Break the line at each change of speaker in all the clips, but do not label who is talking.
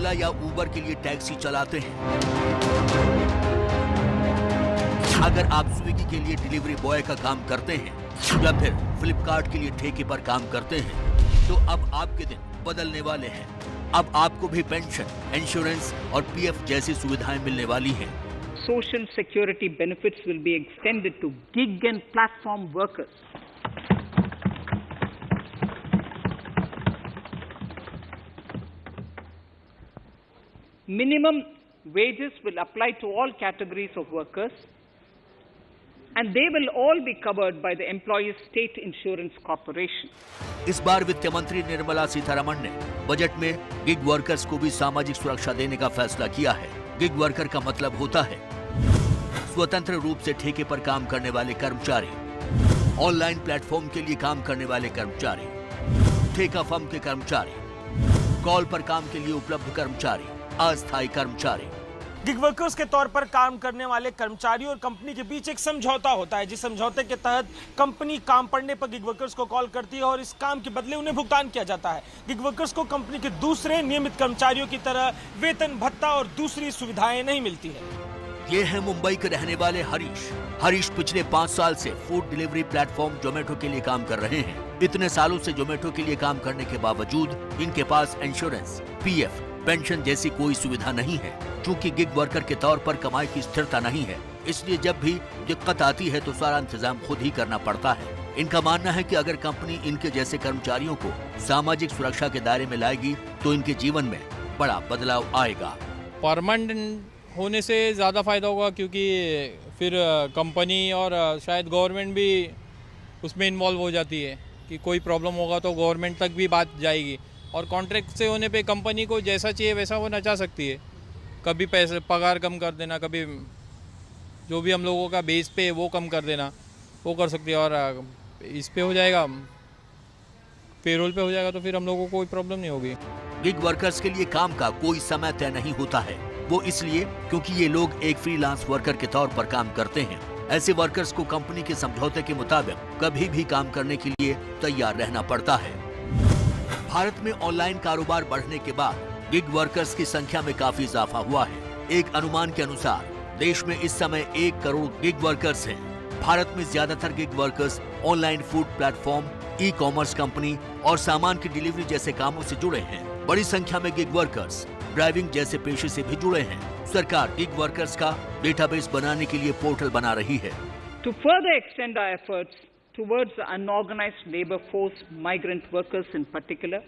ओला या उबर के लिए टैक्सी चलाते हैं, अगर आप स्विगी के लिए डिलीवरी बॉय का काम करते हैं या फिर फ्लिपकार्ट के लिए ठेके पर काम करते हैं, तो अब आपके दिन बदलने वाले हैं। अब आपको भी पेंशन, इंश्योरेंस और पीएफ जैसी सुविधाएं मिलने वाली हैं।
Social security benefits will be extended to gig and platform workers. Minimum wages will apply to all categories of workers, and they will all be covered by the Employees State Insurance Corporation.
इस बार वित्त मंत्री निर्मला सीतारमण ने budget में gig workers को भी सामाजिक सुरक्षा देने का फैसला किया है। गिग वर्कर का मतलब होता है स्वतंत्र रूप से ठेके पर काम करने वाले कर्मचारी, ऑनलाइन प्लेटफॉर्म के लिए काम करने वाले कर्मचारी, ठेका फर्म के कर्मचारी, कॉल पर काम के लिए उपलब्ध कर्मचारी, अस्थायी कर्मचारी।
गिग वर्कर्स के तौर पर काम करने वाले कर्मचारियों और कंपनी के बीच एक समझौता होता है, जिस समझौते के तहत कंपनी काम पड़ने पर गिग वर्कर्स को कॉल करती है और इस काम के बदले उन्हें भुगतान किया जाता है। गिग वर्कर्स को कंपनी के दूसरे नियमित कर्मचारियों की तरह वेतन भत्ता और दूसरी सुविधाएं नहीं मिलती है।
ये है मुंबई के रहने वाले हरीश। हरीश पिछले 5 साल से फूड डिलीवरी प्लेटफॉर्म जोमेटो के लिए काम कर रहे हैं। इतने सालों से जोमेटो के लिए काम करने के बावजूद इनके पास इंश्योरेंस, पीएफ, पेंशन जैसी कोई सुविधा नहीं है। क्योंकि गिग वर्कर के तौर पर कमाई की स्थिरता नहीं है, इसलिए जब भी दिक्कत आती है तो सारा इंतजाम खुद ही करना पड़ता है। इनका मानना है कि अगर कंपनी इनके जैसे कर्मचारियों को सामाजिक सुरक्षा के दायरे में लाएगी तो इनके जीवन में बड़ा बदलाव आएगा।
परमानेंट होने से ज़्यादा फायदा होगा, क्योंकि फिर कंपनी और शायद गवर्नमेंट भी उसमें इन्वॉल्व हो जाती है कि कोई प्रॉब्लम होगा तो गवर्नमेंट तक भी बात जाएगी। और कॉन्ट्रैक्ट से होने पे कंपनी को जैसा चाहिए वैसा वो नचा सकती है। कभी पैसे पगार कम कर देना, कभी जो भी हम लोगों का बेस पे वो कम कर देना, वो कर सकती है। और इस पे हो जाएगा, पेरोल पे हो जाएगा, तो फिर हम लोगों को कोई प्रॉब्लम नहीं होगी।
गिग वर्कर्स के लिए काम का कोई समय तय नहीं होता है, वो इसलिए क्योंकि ये लोग एक फ्रीलांस वर्कर के तौर पर काम करते हैं। ऐसे वर्कर्स को कंपनी के समझौते के मुताबिक कभी भी काम करने के लिए तैयार रहना पड़ता है। भारत में ऑनलाइन कारोबार बढ़ने के बाद गिग वर्कर्स की संख्या में काफी इजाफा हुआ है। एक अनुमान के अनुसार देश में इस समय 1 करोड़ गिग वर्कर्स हैं। भारत में ज्यादातर gig workers online food platform, e commerce company और सामान की डिलीवरी जैसे कामों से जुड़े हैं। बड़ी संख्या में गिग वर्कर्स ड्राइविंग जैसे पेशे से भी जुड़े हैं। सरकार गिग वर्कर्स का डेटाबेस बनाने के लिए पोर्टल बना रही है।
To further extend our efforts towards the unorganized labor force, migrant workers in particular,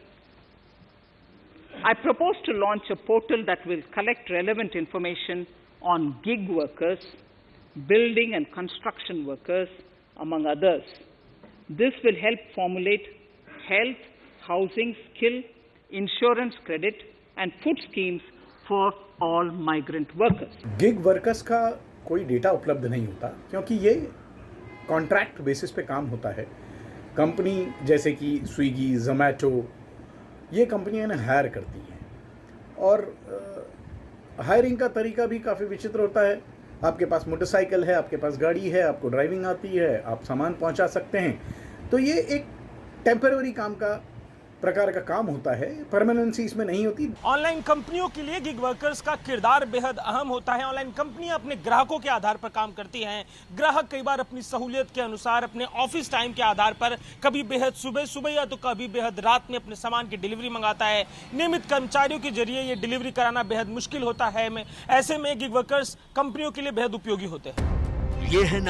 I propose to launch a portal that will collect relevant information on gig workers, building and construction workers, among others. This will help formulate health, housing, skill, insurance credit and food schemes for all migrant workers.
Gig workers का कोई data उपलब्ध नहीं होता, क्योंकि ये contract basis पे काम होता है। कंपनी जैसे कि स्विगी, जोमेटो, ये कंपनियां इन्हें हायर करती हैं और हायरिंग का तरीका भी काफ़ी विचित्र होता है। आपके पास मोटरसाइकिल है, आपके पास गाड़ी है, आपको ड्राइविंग आती है, आप सामान पहुंचा सकते हैं, तो ये एक टेम्पररी काम का प्रकार का काम होता है, परमानेंसी इसमें नहीं होती।
ऑनलाइन कंपनियों के लिए गिग वर्कर्स का किरदार बेहद अहम होता है। ऑनलाइन कंपनियां अपने ग्राहकों के आधार पर काम करती हैं। ग्राहक कई बार अपनी सहूलियत के अनुसार अपने ऑफिस टाइम के आधार पर कभी बेहद सुबह या तो कभी बेहद रात में अपने सामान की डिलीवरी मंगाता है। नियमित कर्मचारियों के जरिए ये डिलीवरी कराना बेहद मुश्किल होता है। ऐसे में गिग वर्कर्स कंपनियों के लिए बेहद उपयोगी होते हैं।
ये है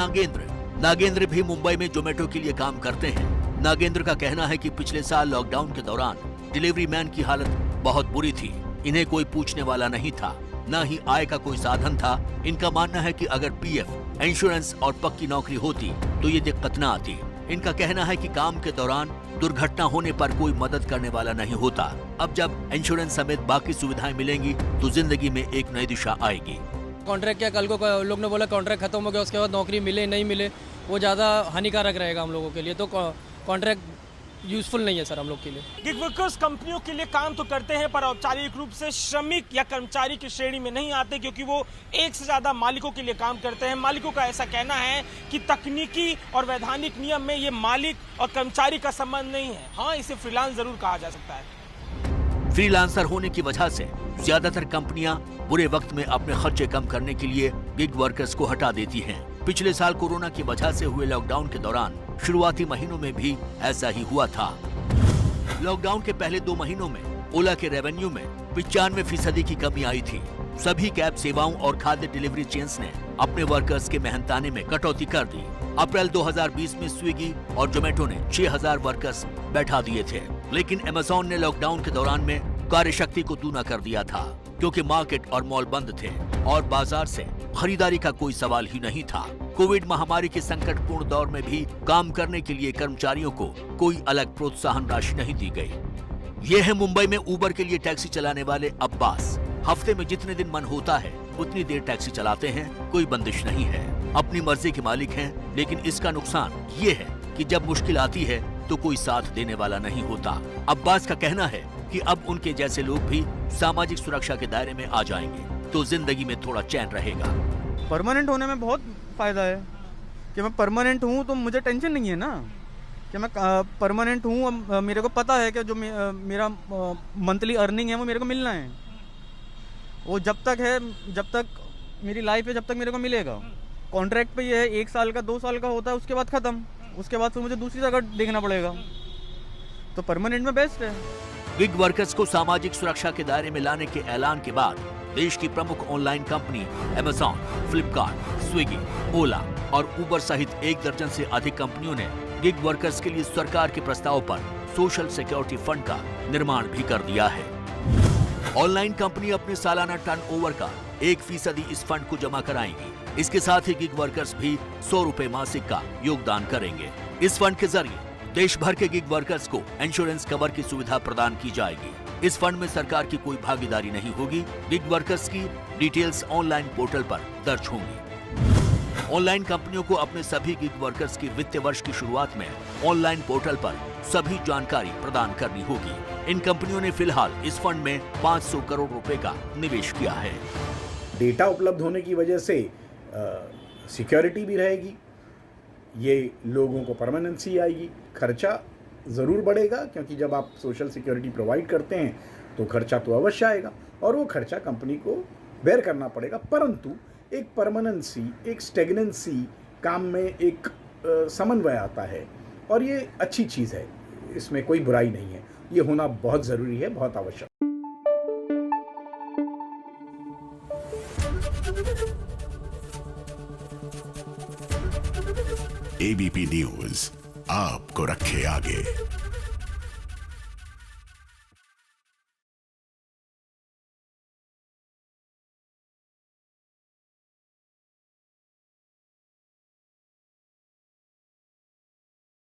नागेंद्र भी मुंबई में जोमेटो के लिए काम करते हैं। नागेंद्र का कहना है कि पिछले साल लॉकडाउन के दौरान डिलीवरी मैन की हालत बहुत बुरी थी। इन्हें कोई पूछने वाला नहीं था, न ही आय का कोई साधन था। इनका मानना है कि अगर पीएफ, इंश्योरेंस और पक्की नौकरी होती तो ये दिक्कत न आती। इनका कहना है कि काम के दौरान दुर्घटना होने पर कोई मदद करने वाला नहीं होता। अब जब इंश्योरेंस समेत बाकी सुविधाएं मिलेंगी तो जिंदगी में एक नई दिशा आएगी।
कॉन्ट्रैक्ट क्या, कल को लोग ने बोला कॉन्ट्रैक्ट खत्म हो गया, उसके बाद नौकरी मिले नहीं मिले, वो ज़्यादा हानिकारक रहेगा हम लोगों के लिए। तो कॉन्ट्रैक्ट यूजफुल नहीं है सर हम लोग के लिए।
गिग वर्कर्स कंपनियों के लिए काम तो करते हैं पर औपचारिक रूप से श्रमिक या कर्मचारी की श्रेणी में नहीं आते, क्योंकि वो एक से ज्यादा मालिकों के लिए काम करते हैं। मालिकों का ऐसा कहना है कि तकनीकी और वैधानिक नियम में ये मालिक और कर्मचारी का संबंध नहीं है। हाँ, इसे फ्रीलांस जरूर कहा जा सकता है।
फ्रीलांसर होने की वजह से ज्यादातर कंपनियां बुरे वक्त में अपने खर्चे कम करने के लिए गिग वर्कर्स को हटा देती हैं। पिछले साल कोरोना की वजह से हुए लॉकडाउन के दौरान शुरुआती महीनों में भी ऐसा ही हुआ था। लॉकडाउन के पहले 2 महीनों में ओला के रेवेन्यू में 95% की कमी आई थी। सभी कैब सेवाओं और खाद्य डिलीवरी चेन्स ने अपने वर्कर्स के मेहनताने में कटौती कर दी। अप्रैल 2020 में स्विगी और जोमेटो ने 6000 वर्कर्स बैठा दिए थे, लेकिन अमेज़न ने लॉकडाउन के दौरान में कार्यशक्ति को दूना कर दिया था, क्योंकि मार्केट और मॉल बंद थे और बाजार से खरीदारी का कोई सवाल ही नहीं था। कोविड महामारी के संकटपूर्ण दौर में भी काम करने के लिए कर्मचारियों को कोई अलग प्रोत्साहन राशि नहीं दी गई। ये है मुंबई में उबर के लिए टैक्सी चलाने वाले अब्बास। हफ्ते में जितने दिन मन होता है उतनी देर टैक्सी चलाते हैं, कोई बंदिश नहीं है, अपनी मर्जी के मालिक हैं। लेकिन इसका नुकसान ये है कि जब मुश्किल आती है तो कोई साथ देने वाला नहीं होता। अब्बास का कहना है कि अब उनके जैसे लोग भी सामाजिक सुरक्षा के दायरे में आ जाएंगे तो जिंदगी में थोड़ा चैन रहेगा।
परमानेंट होने में बहुत फायदा है कि मैं परमानेंट हूँ तो मुझे टेंशन नहीं है ना कि मैं परमानेंट हूँ। मेरे को पता है कि जो मेरा मंथली अर्निंग है वो मेरे को मिलना है। वो जब तक है, जब तक मेरी लाइफ है, जब तक मेरे को मिलेगा। कॉन्ट्रैक्ट पे ये है 1 साल का 2 साल का होता है, उसके बाद ख़त्म। उसके बाद फिर मुझे दूसरी जगह देखना पड़ेगा। तो परमानेंट में बेस्ट है।
गिग वर्कर्स को सामाजिक सुरक्षा के दायरे में लाने के ऐलान के बाद देश की प्रमुख online company Amazon, Flipkart, Swiggy, Ola और उबर सहित 1 दर्जन से अधिक कंपनियों ने गिग वर्कर्स के लिए सरकार के प्रस्ताव पर सोशल सिक्योरिटी फंड का निर्माण भी कर दिया है। ऑनलाइन कंपनी अपने सालाना टर्नओवर का 1% इस फंड को जमा कराएंगी। इसके साथ ही गिग वर्कर्स भी 100 रुपए मासिक का योगदान करेंगे। इस फंड के जरिए देश भर के गिग वर्कर्स को इंश्योरेंस कवर की सुविधा प्रदान की जाएगी। इस फंड में सरकार की कोई भागीदारी नहीं होगी। गिग वर्कर्स की डिटेल्स ऑनलाइन पोर्टल पर दर्ज होंगी। ऑनलाइन कंपनियों को अपने सभी गिग वर्कर्स की वित्तीय वर्ष की शुरुआत में ऑनलाइन पोर्टल पर सभी जानकारी प्रदान करनी होगी। इन कंपनियों ने फिलहाल इस फंड में 500 करोड़ रुपए का निवेश किया है।
डेटा उपलब्ध होने की वजह से सिक्योरिटी भी रहेगी, ये लोगों को परमानेंसी आएगी। खर्चा ज़रूर बढ़ेगा, क्योंकि जब आप सोशल सिक्योरिटी प्रोवाइड करते हैं तो खर्चा तो अवश्य आएगा और वो खर्चा कंपनी को बेयर करना पड़ेगा। परंतु एक परमानेंसी, एक स्टेगनेंसी, काम में एक समन्वय आता है और ये अच्छी चीज़ है, इसमें कोई बुराई नहीं है। ये होना बहुत ज़रूरी है, बहुत आवश्यक।
एबीपी न्यूज़ आपको रखे आगे।